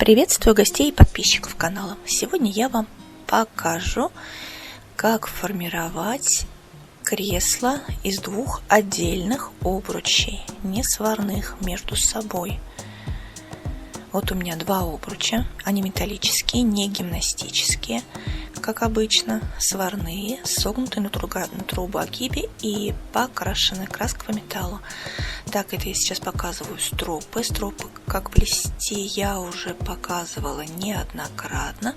Приветствую гостей и подписчиков канала. Сегодня я вам покажу, как формировать кресло из двух отдельных обручей, не сварных между собой. Вот у меня два обруча, они металлические, не гимнастические, как обычно, сварные, согнутые на трубогибе и покрашены краской по металлу. Так, это я сейчас показываю стропы. Стропы, как плести, я уже показывала неоднократно,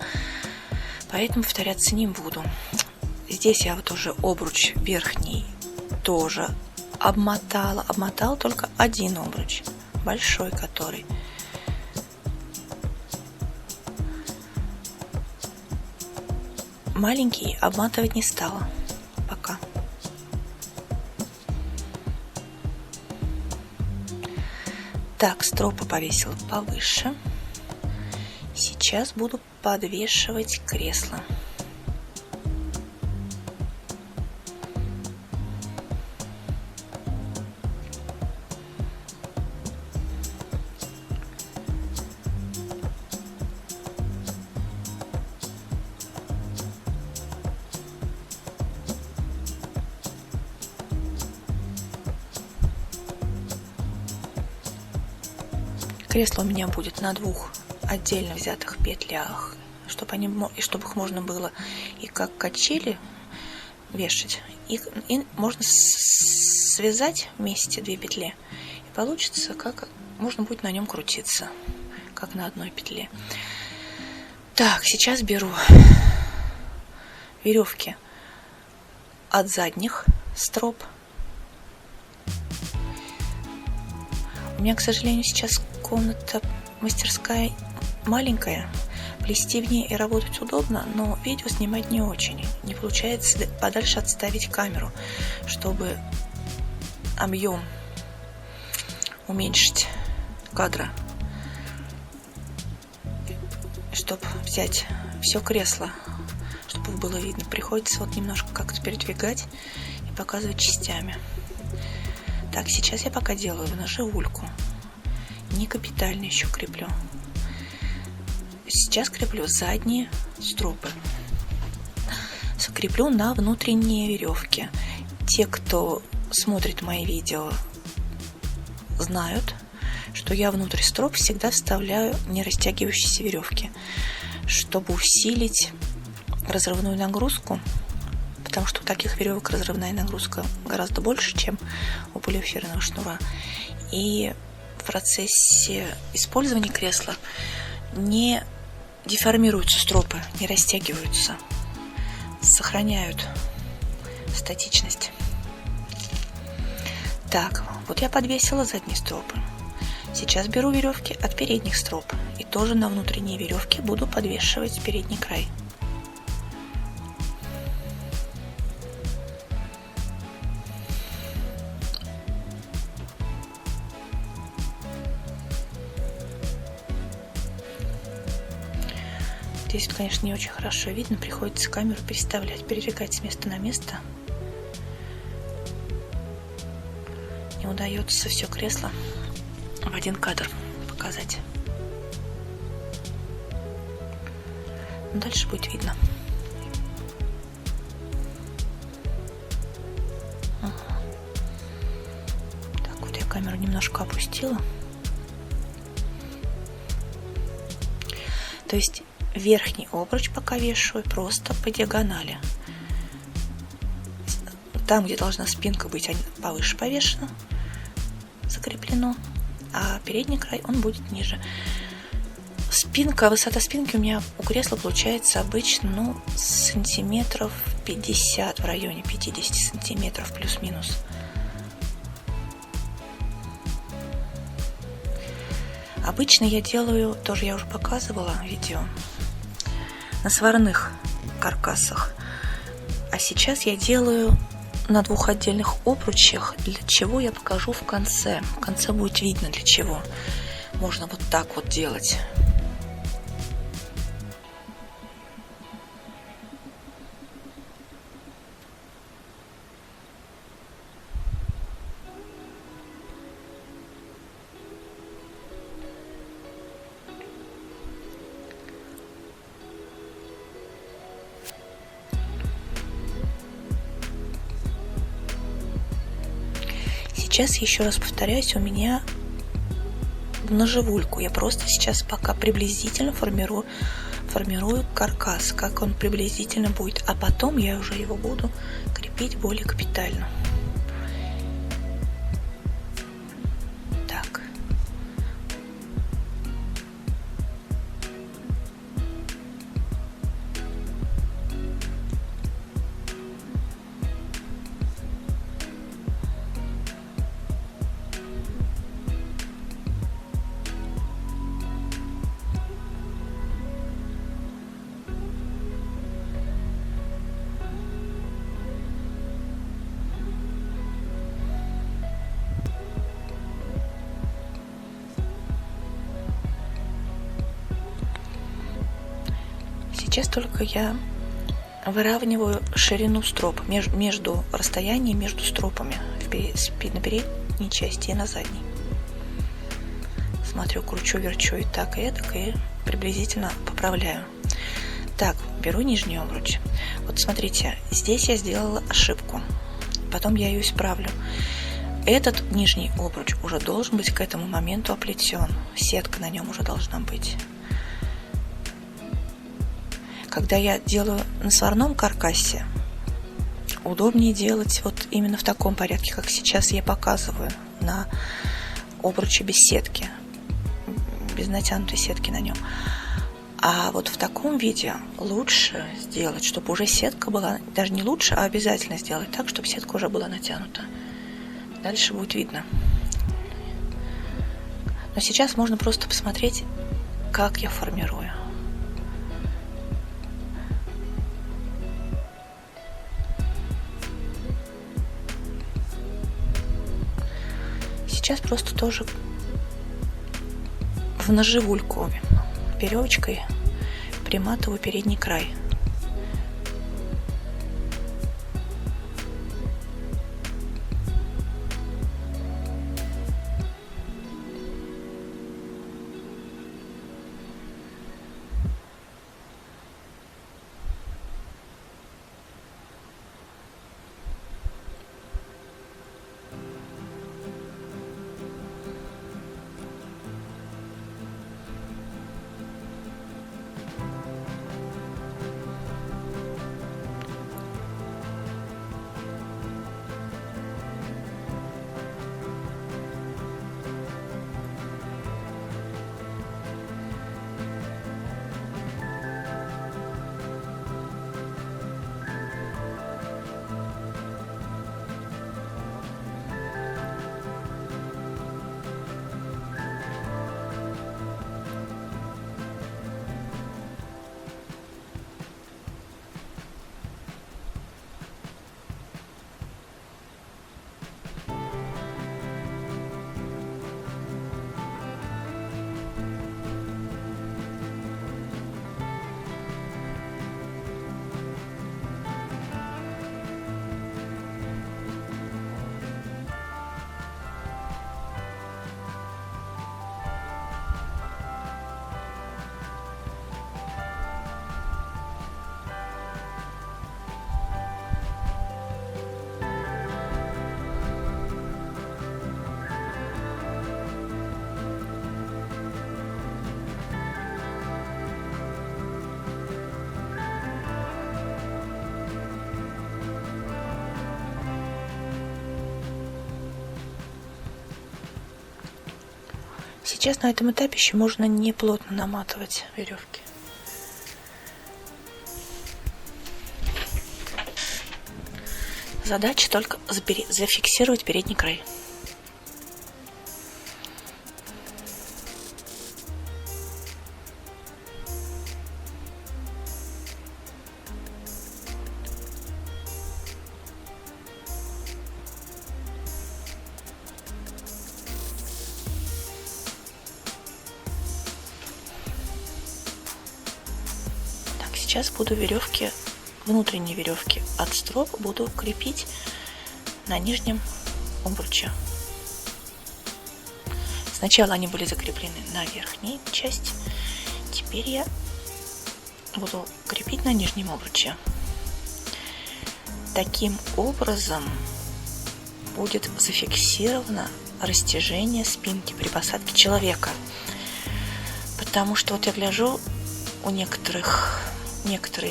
поэтому повторяться не буду. Здесь я вот уже обруч верхний тоже обмотала только один обруч, большой который. Маленький обматывать не стала пока. Так, стропы повесила повыше. Сейчас буду подвешивать кресло. Кресло у меня будет на двух отдельно взятых петлях, чтобы их можно было и как качели вешать, и можно связать вместе две петли, и получится, как можно будет на нем крутиться, как на одной петле. Так, сейчас беру веревки от задних строп. У меня, к сожалению, сейчас комната, мастерская маленькая, плести в ней и работать удобно, но видео снимать не очень. Не получается подальше отставить камеру, чтобы объем уменьшить кадра, чтобы взять все кресло, чтобы было видно. Приходится вот немножко как-то передвигать и показывать частями. Так, сейчас я пока делаю наживульку. Не капитально еще креплю. Сейчас креплю задние стропы. Креплю на внутренние веревки. Те, кто смотрит мои видео, знают, что я внутрь строп всегда вставляю не растягивающиеся веревки, чтобы усилить разрывную нагрузку, потому что у таких веревок разрывная нагрузка гораздо больше, чем у полиэфирного шнура. И в процессе использования кресла не деформируются стропы, не растягиваются, сохраняют статичность. Так, вот я подвесила задние стропы. Сейчас беру веревки от передних строп и тоже на внутренние веревки буду подвешивать передний край. Здесь, конечно, не очень хорошо видно, приходится камеру переставлять, передвигать с места на место. Не удается все кресло в один кадр показать. Но дальше будет видно. Так, вот я камеру немножко опустила. То есть верхний обруч пока вешаю просто по диагонали. Там, где должна спинка быть, повыше повешена, закреплено, а передний край он будет ниже. Высота спинки у меня у кресла получается обычно, сантиметров 50, в районе 50 сантиметров плюс-минус. Обычно я делаю, тоже я уже показывала видео, на сварных каркасах. А сейчас я делаю на двух отдельных обручах, для чего я покажу в конце. В конце будет видно, для чего. Можно вот так вот делать. Сейчас, еще раз повторяюсь, у меня в ножевульку. Я просто сейчас пока приблизительно формирую каркас, как он приблизительно будет, а потом я уже его буду крепить более капитально. Так. Сейчас только я выравниваю ширину строп между расстоянием между стропами на передней части и на задней. Смотрю, кручу, верчу и так, и эдак, и приблизительно поправляю. Так, беру нижний обруч. Вот смотрите, здесь я сделала ошибку. Потом я ее исправлю. Этот нижний обруч уже должен быть к этому моменту оплетен. Сетка на нем уже должна быть. Когда я делаю на сварном каркасе, удобнее делать вот именно в таком порядке, как сейчас я показываю, на обруче без сетки, без натянутой сетки на нем. А вот в таком виде лучше сделать, чтобы уже сетка была, даже не лучше, а обязательно сделать так, чтобы сетка уже была натянута. Дальше будет видно. Но сейчас можно просто посмотреть, как я формирую. Сейчас просто тоже в ножевульку веревочкой приматываю передний край. Сейчас на этом этапе еще можно не плотно наматывать веревки. Задача только зафиксировать передний край. Сейчас буду внутренние веревки от строп буду крепить на нижнем обруче. Сначала они были закреплены на верхней части, теперь я буду крепить на нижнем обруче. Таким образом будет зафиксировано растяжение спинки при посадке человека. Потому что вот я гляжу, у некоторые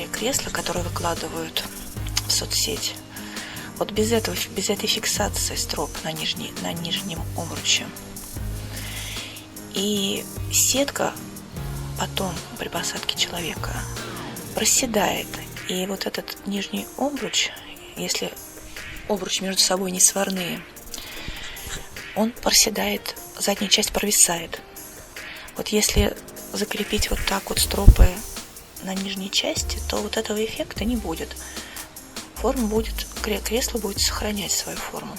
кресла, которые выкладывают в соцсети, вот без этой фиксации строп на нижнем обруче. И сетка потом при посадке человека проседает. И вот этот нижний обруч, если обруч между собой не сварные, он проседает, задняя часть провисает. Вот если закрепить вот так вот стропы на нижней части, то вот этого эффекта не будет. Кресло будет сохранять свою форму.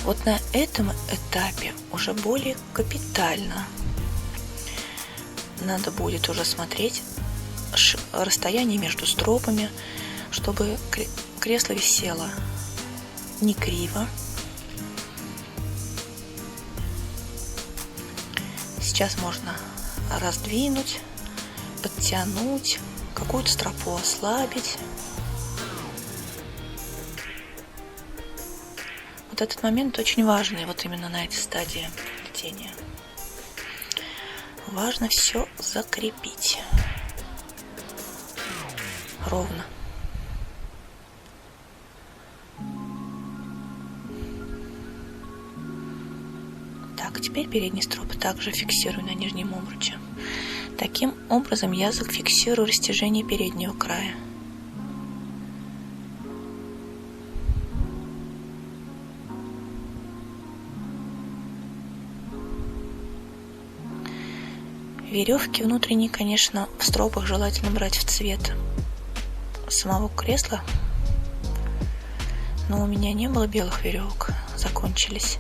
Вот на этом этапе уже более капитально надо будет уже смотреть расстояние между стропами, чтобы кресло висело не криво. Сейчас можно раздвинуть, подтянуть, какую-то стропу ослабить. Вот этот момент очень важный, вот именно на этой стадии плетения. Важно все закрепить ровно. Так, теперь передние стропы также фиксирую на нижнем обруче. Таким образом я зафиксирую растяжение переднего края. Веревки внутренние, конечно, в стропах желательно брать в цвет самого кресла, но у меня не было белых веревок, закончились.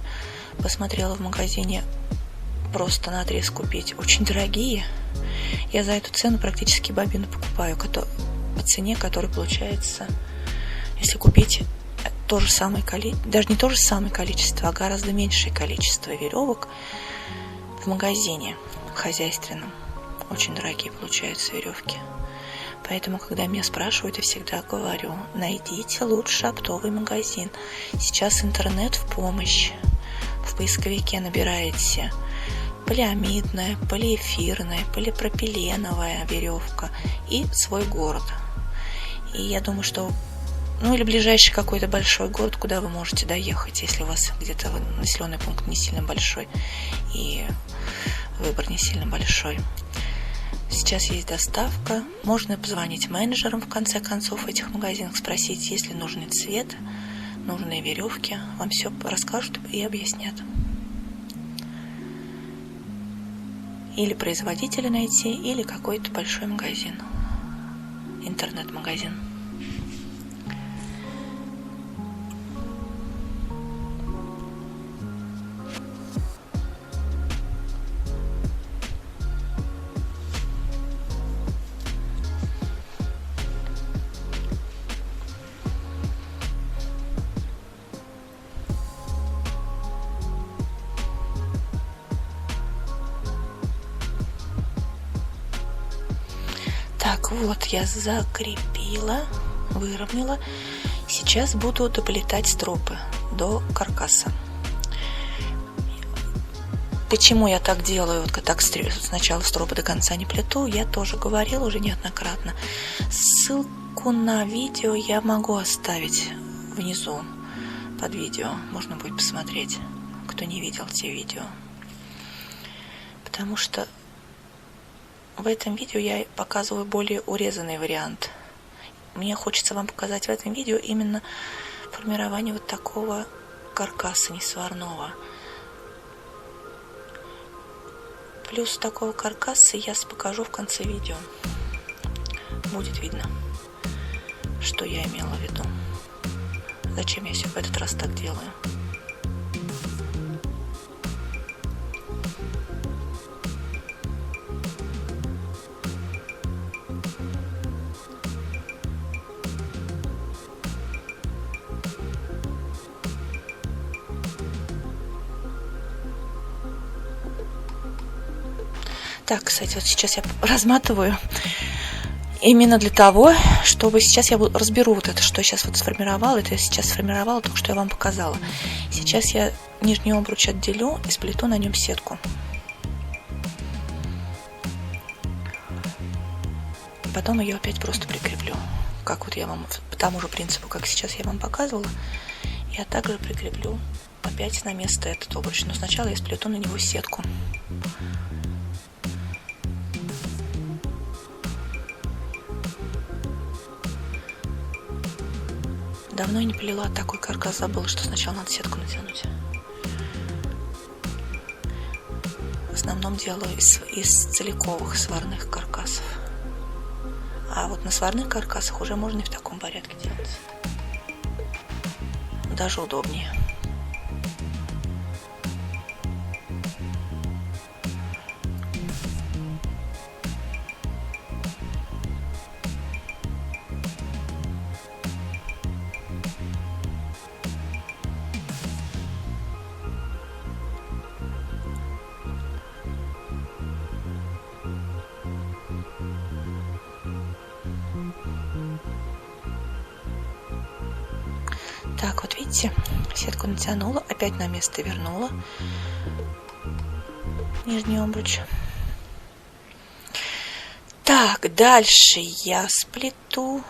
Посмотрела в магазине, просто на отрез купить, очень дорогие. Я за эту цену практически бобину покупаю, по цене, которая получается, если купить то же самое количество, даже не то же самое количество, а гораздо меньшее количество веревок в магазине хозяйственном. Очень дорогие получаются веревки. Поэтому, когда меня спрашивают, я всегда говорю: найдите лучше оптовый магазин. Сейчас интернет в помощь. В поисковике набираете полиамидная, полиэфирная, полипропиленовая веревка и свой город. И я думаю, что или ближайший какой-то большой город, куда вы можете доехать, если у вас где-то населенный пункт не сильно большой и выбор не сильно большой. Сейчас есть доставка. Можно позвонить менеджерам в конце концов в этих магазинах, спросить, есть ли нужный цвет, нужные веревки. Вам все расскажут и объяснят. Или производителя найти, или какой-то большой магазин, интернет-магазин. Так, вот я закрепила, выровняла. Сейчас буду доплетать стропы до каркаса. Почему я так делаю, вот так сначала стропы до конца не плету, я тоже говорила уже неоднократно. Ссылку на видео я могу оставить внизу под видео. Можно будет посмотреть, кто не видел те видео. Потому что в этом видео я показываю более урезанный вариант. Мне хочется вам показать в этом видео именно формирование вот такого каркаса несварного. Плюс такого каркаса я покажу в конце видео. Будет видно, что я имела в виду. Зачем я все в этот раз так делаю. Так, кстати, вот сейчас я разматываю именно для того, чтобы сейчас я разберу вот это, что я сейчас вот сформировала. Это я сейчас сформировала то, что я вам показала. Сейчас я нижний обруч отделю и сплету на нем сетку. Потом ее опять просто прикреплю. Как вот я вам по тому же принципу, как сейчас я вам показывала, я также прикреплю опять на место этот обруч. Но сначала я сплету на него сетку. Давно я не плела такой каркас, забыла, что сначала надо сетку натянуть. В основном делаю из целиковых сварных каркасов. А вот на сварных каркасах уже можно и в таком порядке делать. Даже удобнее. Так, вот видите, сетку натянула, опять на место вернула нижний обруч. Так, дальше я сплету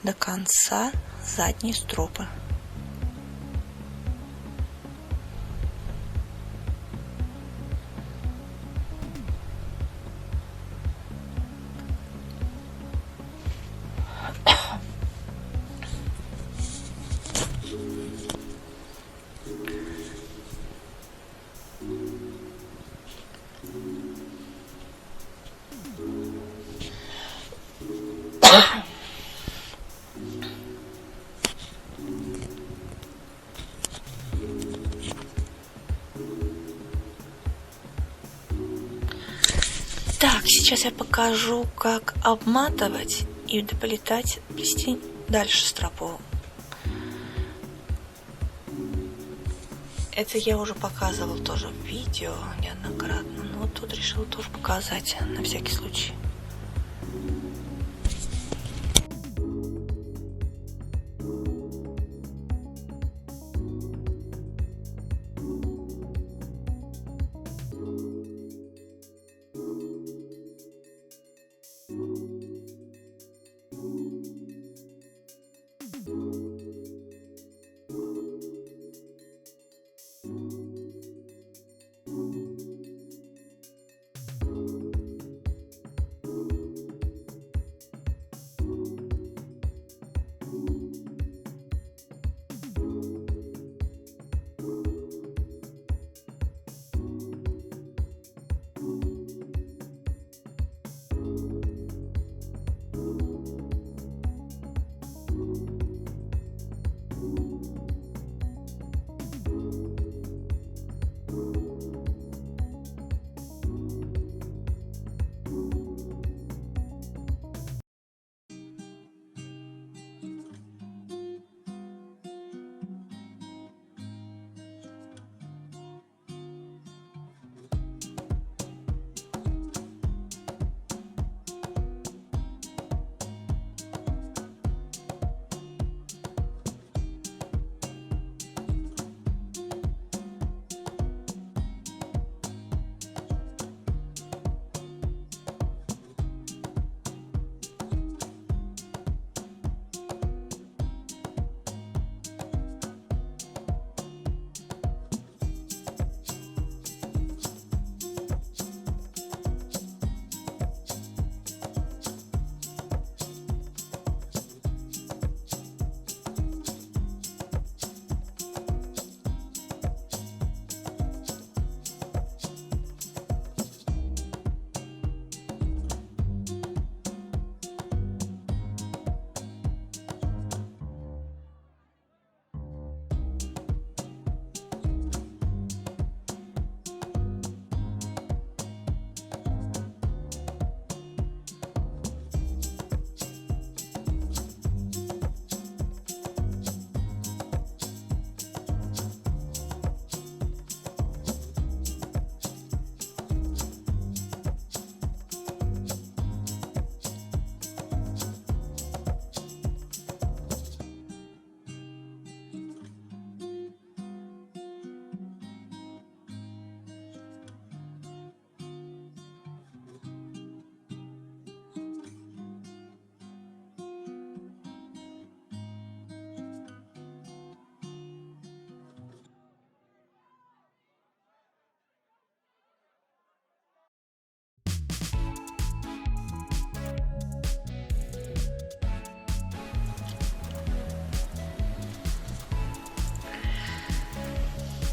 до конца задней стропы. Так, сейчас я покажу, как обматывать и доплетать, плести дальше стропу. Это я уже показывала тоже в видео неоднократно, но вот тут решила тоже показать на всякий случай.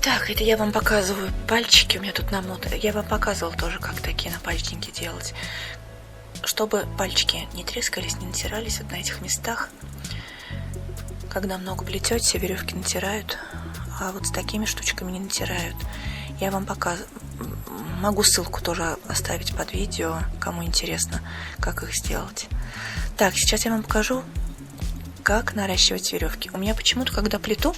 Так, это я вам показываю пальчики, у меня тут намотаны. Я вам показывала тоже, как такие напальчники делать. Чтобы пальчики не трескались, не натирались вот на этих местах. Когда много плетете, веревки натирают, а вот с такими штучками не натирают. Я вам показываю. Могу ссылку тоже оставить под видео, кому интересно, как их сделать. Так, сейчас я вам покажу, как наращивать веревки. У меня почему-то, когда плету,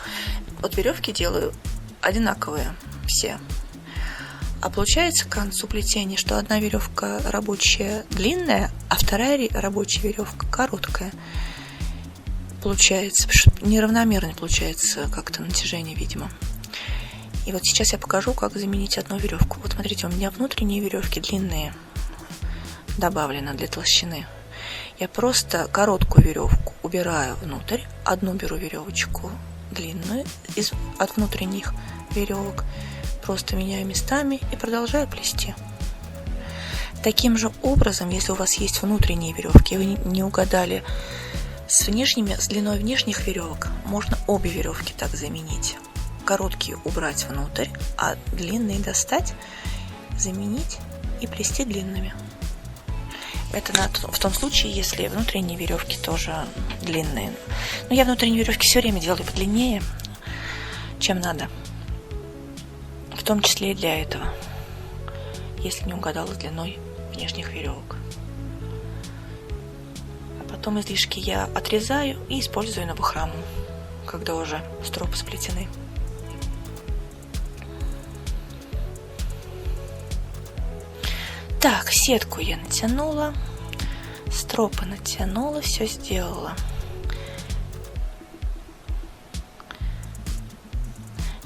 вот веревки делаю одинаковые все. А получается к концу плетения, что одна веревка рабочая длинная, а вторая рабочая веревка короткая. Получается, неравномерно получается как-то натяжение, видимо. И вот сейчас я покажу, как заменить одну веревку. Вот смотрите, у меня внутренние веревки длинные добавлено для толщины. Я просто короткую веревку убираю внутрь, одну беру веревочку длинную от внутренних веревок, просто меняю местами и продолжаю плести. Таким же образом, если у вас есть внутренние веревки, вы не угадали с длиной внешних веревок, можно обе веревки так заменить. Короткие убрать внутрь, а длинные достать, заменить и плести длинными. Это в том случае, если внутренние веревки тоже длинные. Но я внутренние веревки все время делаю подлиннее, чем надо. В том числе и для этого, если не угадала с длиной внешних веревок. А потом излишки я отрезаю и использую на бахрому, когда уже стропы сплетены. Так, сетку я натянула, стропы натянула, все сделала.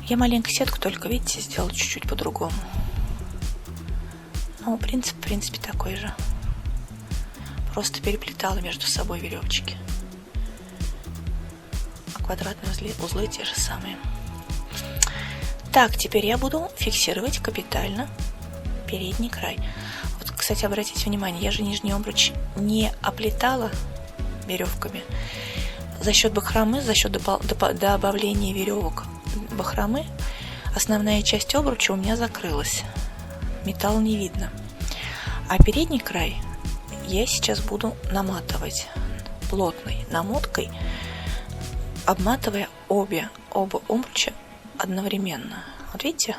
Я маленькую сетку только, видите, сделала чуть-чуть по-другому. Но принцип, в принципе, такой же. Просто переплетала между собой веревочки. А квадратные узлы те же самые. Так, теперь я буду фиксировать капитально передний край. Вот, кстати, обратите внимание, я же нижний обруч не оплетала веревками. За счет бахромы, за счет добавления веревок бахромы, основная часть обруча у меня закрылась. Металл не видно. А передний край я сейчас буду наматывать плотной намоткой, обматывая оба обруча одновременно. Вот видите?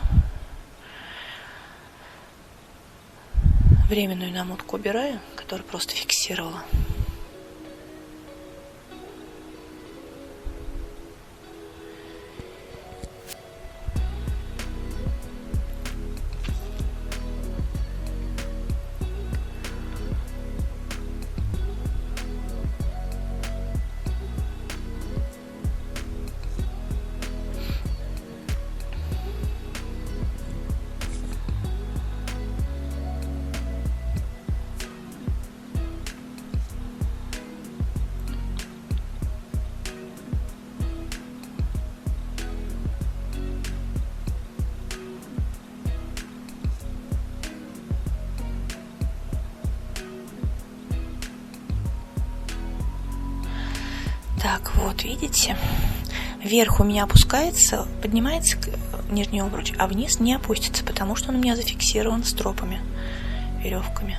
Временную намотку убираю, которую просто фиксировала. Так, вот, видите, вверх у меня опускается, поднимается нижний обруч, а вниз не опустится, потому что он у меня зафиксирован стропами, веревками.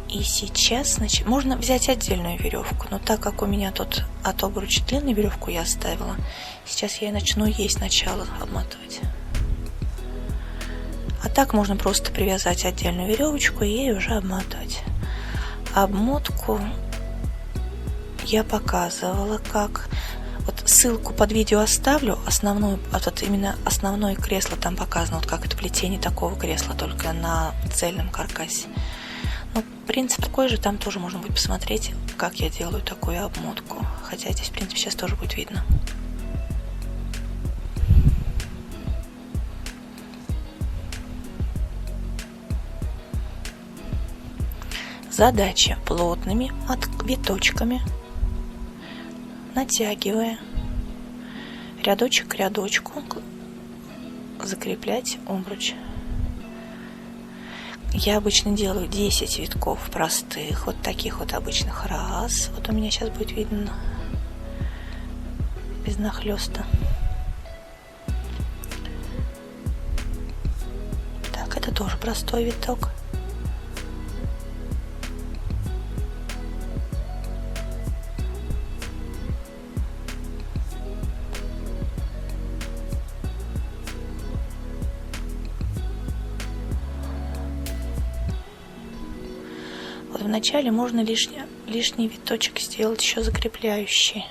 И сейчас, можно взять отдельную веревку, но так как у меня тут от обруча длинную веревку я оставила, сейчас я и начну ей сначала обматывать. А так можно просто привязать отдельную веревочку и ей уже обматывать. Обмотку я показывала, как. Вот ссылку под видео оставлю, основную, вот именно основное кресло там показано, вот как это плетение такого кресла, только на цельном каркасе. Ну, принцип такой же, там тоже можно будет посмотреть, как я делаю такую обмотку. Хотя здесь, в принципе, сейчас тоже будет видно. Задача плотными виточками, натягивая рядочек к рядочку, закреплять обруч. Я обычно делаю 10 витков простых, вот таких вот обычных. Раз, вот у меня сейчас будет видно без нахлеста. тоже простой виток. Вот вначале можно лишний виточек сделать еще закрепляющий.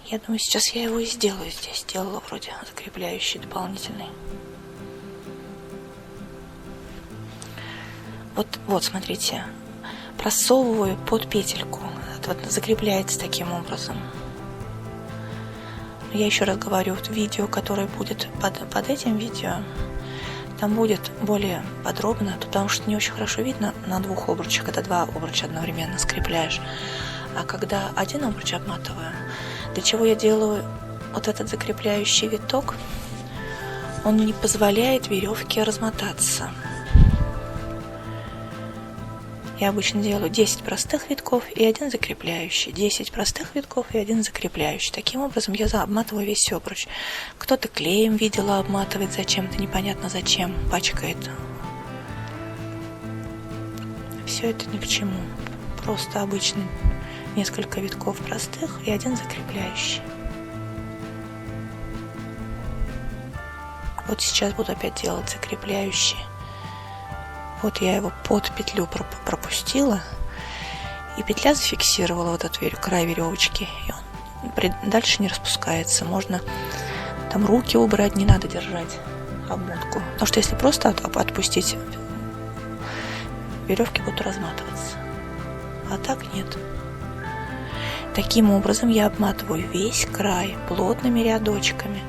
Я думаю, сейчас я его и сделаю здесь. Сделала вроде закрепляющий дополнительный. Вот, смотрите. Просовываю под петельку. Это вот закрепляется таким образом. Я еще раз говорю, в видео, которое будет под этим видео, там будет более подробно, потому что не очень хорошо видно на двух обручах, когда два обруча одновременно скрепляешь. А когда один обруч обматываю, для чего я делаю вот этот закрепляющий виток, он не позволяет веревке размотаться. Я обычно делаю 10 простых витков и один закрепляющий, 10 простых витков и один закрепляющий. Таким образом я обматываю весь обруч. Кто-то клеем, видела, обматывает зачем-то, непонятно зачем, пачкает. Все это ни к чему. Просто обычный несколько витков простых и один закрепляющий. Вот сейчас буду опять делать закрепляющий. Вот я его под петлю пропустила, и петля зафиксировала вот этот край веревочки, и он дальше не распускается. Можно там руки убрать, не надо держать обмотку, потому что если просто отпустить, веревки будут разматываться, а так нет. Таким образом я обматываю весь край плотными рядочками.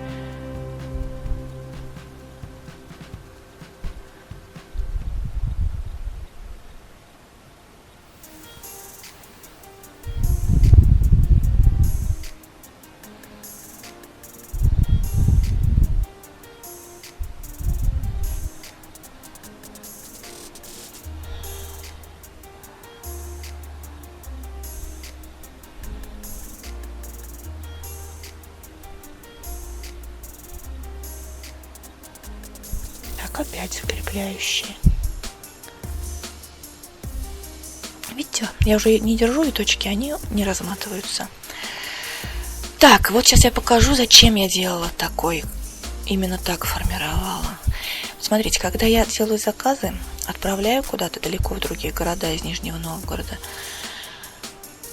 Опять закрепляющие. Видите, я уже не держу виточки, они не разматываются. Так, вот сейчас я покажу, зачем я делала именно так формировала. Смотрите, когда я делаю заказы, отправляю куда-то далеко в другие города из Нижнего Новгорода,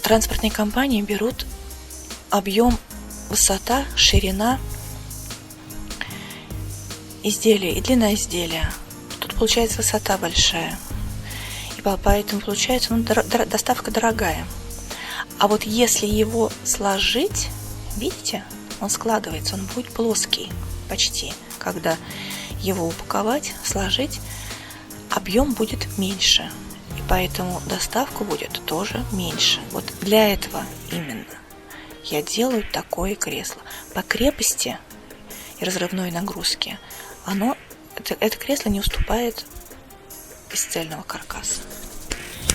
транспортные компании берут объем, высота, ширина изделия и длина изделия. Тут получается высота большая, и поэтому получается доставка дорогая. А вот если его сложить, видите, он складывается, он будет плоский почти. Когда его упаковать, сложить, объем будет меньше, и поэтому доставка будет тоже меньше. Вот для этого именно я делаю такое кресло. По крепости и разрывной нагрузке это кресло не уступает бесцельного каркаса.